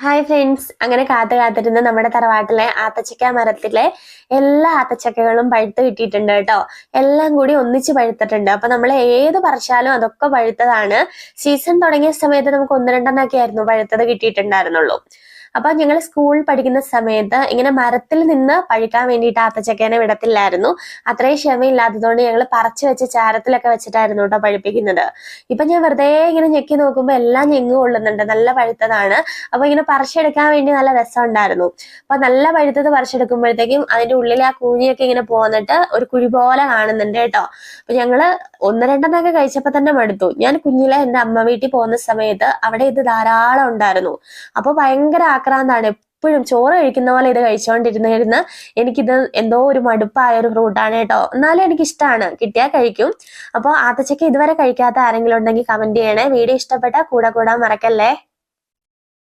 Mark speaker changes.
Speaker 1: Hi friends, അങ്ങനെ കാത്തിരുന്ന് നമ്മുടെ തറവാട്ടിലെ ആത്തച്ചക്ക മരത്തിലെ എല്ലാ ആത്തച്ചക്കകളും പഴുത്ത് കിട്ടിയിട്ടുണ്ട് കേട്ടോ. എല്ലാം കൂടി ഒന്നിച്ച് പഴുത്തിട്ടുണ്ട്. അപ്പൊ നമ്മൾ ഏത് പറിച്ചാലും അതൊക്കെ പഴുത്തതാണ്. സീസൺ തുടങ്ങിയ സമയത്ത് നമുക്ക് ഒന്ന് രണ്ടെണ്ണമൊക്കെ ആയിരുന്നു പഴുത്തത് കിട്ടിയിട്ടുണ്ടായിരുന്നുള്ളൂ. അപ്പൊ ഞങ്ങൾ സ്കൂളിൽ പഠിക്കുന്ന സമയത്ത് ഇങ്ങനെ മരത്തിൽ നിന്ന് പഴുക്കാൻ വേണ്ടിയിട്ട് ആത്തച്ചക്കേനെ വിടത്തില്ലായിരുന്നു. അത്രയും ക്ഷമയില്ലാത്തതുകൊണ്ട് ഞങ്ങൾ പറിച്ചു വെച്ച് ചാരത്തിലൊക്കെ വെച്ചിട്ടായിരുന്നു കേട്ടോ പഴുപ്പിക്കുന്നത്. ഇപ്പൊ ഞാൻ വെറുതെ ഇങ്ങനെ ഞെക്കി നോക്കുമ്പോൾ എല്ലാം ഞെങ്ങ് കൊള്ളുന്നുണ്ട്, നല്ല പഴുത്തതാണ്. അപ്പൊ ഇങ്ങനെ പറിച്ചെടുക്കാൻ വേണ്ടി നല്ല രസമുണ്ടായിരുന്നു. അപ്പൊ നല്ല പഴുത്തത് പറിച്ചെടുക്കുമ്പോഴത്തേക്കും അതിന്റെ ഉള്ളിൽ ആ കൂഞ്ഞിയൊക്കെ ഇങ്ങനെ പോന്നിട്ട് ഒരു കുഴി പോലെ കാണുന്നുണ്ട് കേട്ടോ. അപ്പൊ ഞങ്ങള് ഒന്ന് രണ്ടെണ്ണൊക്കെ കഴിച്ചപ്പോ തന്നെ മടുത്തു. ഞാൻ കുഞ്ഞിലെ എന്റെ അമ്മ വീട്ടിൽ പോകുന്ന സമയത്ത് അവിടെ ഇത് ധാരാളം ഉണ്ടായിരുന്നു. അപ്പൊ ഭയങ്കര ആക്രാന്താണ്. എപ്പോഴും ചോറ് കഴിക്കുന്ന പോലെ ഇത് കഴിച്ചുകൊണ്ടിരുന്നിരുന്ന് എനിക്കിത് എന്തോ ഒരു മടുപ്പായ ഒരു ഫ്രൂട്ടാണ് കേട്ടോ. എന്നാലും എനിക്കിഷ്ടമാണ്, കിട്ടിയാൽ കഴിക്കും. അപ്പോൾ ആത്തച്ചക്ക ഇതുവരെ കഴിക്കാത്ത ആരെങ്കിലും ഉണ്ടെങ്കിൽ കമന്റ് ചെയ്യണേ. വീഡിയോ ഇഷ്ടപ്പെട്ടാൽ കൂടെ കൂടാൻ മറക്കല്ലേ.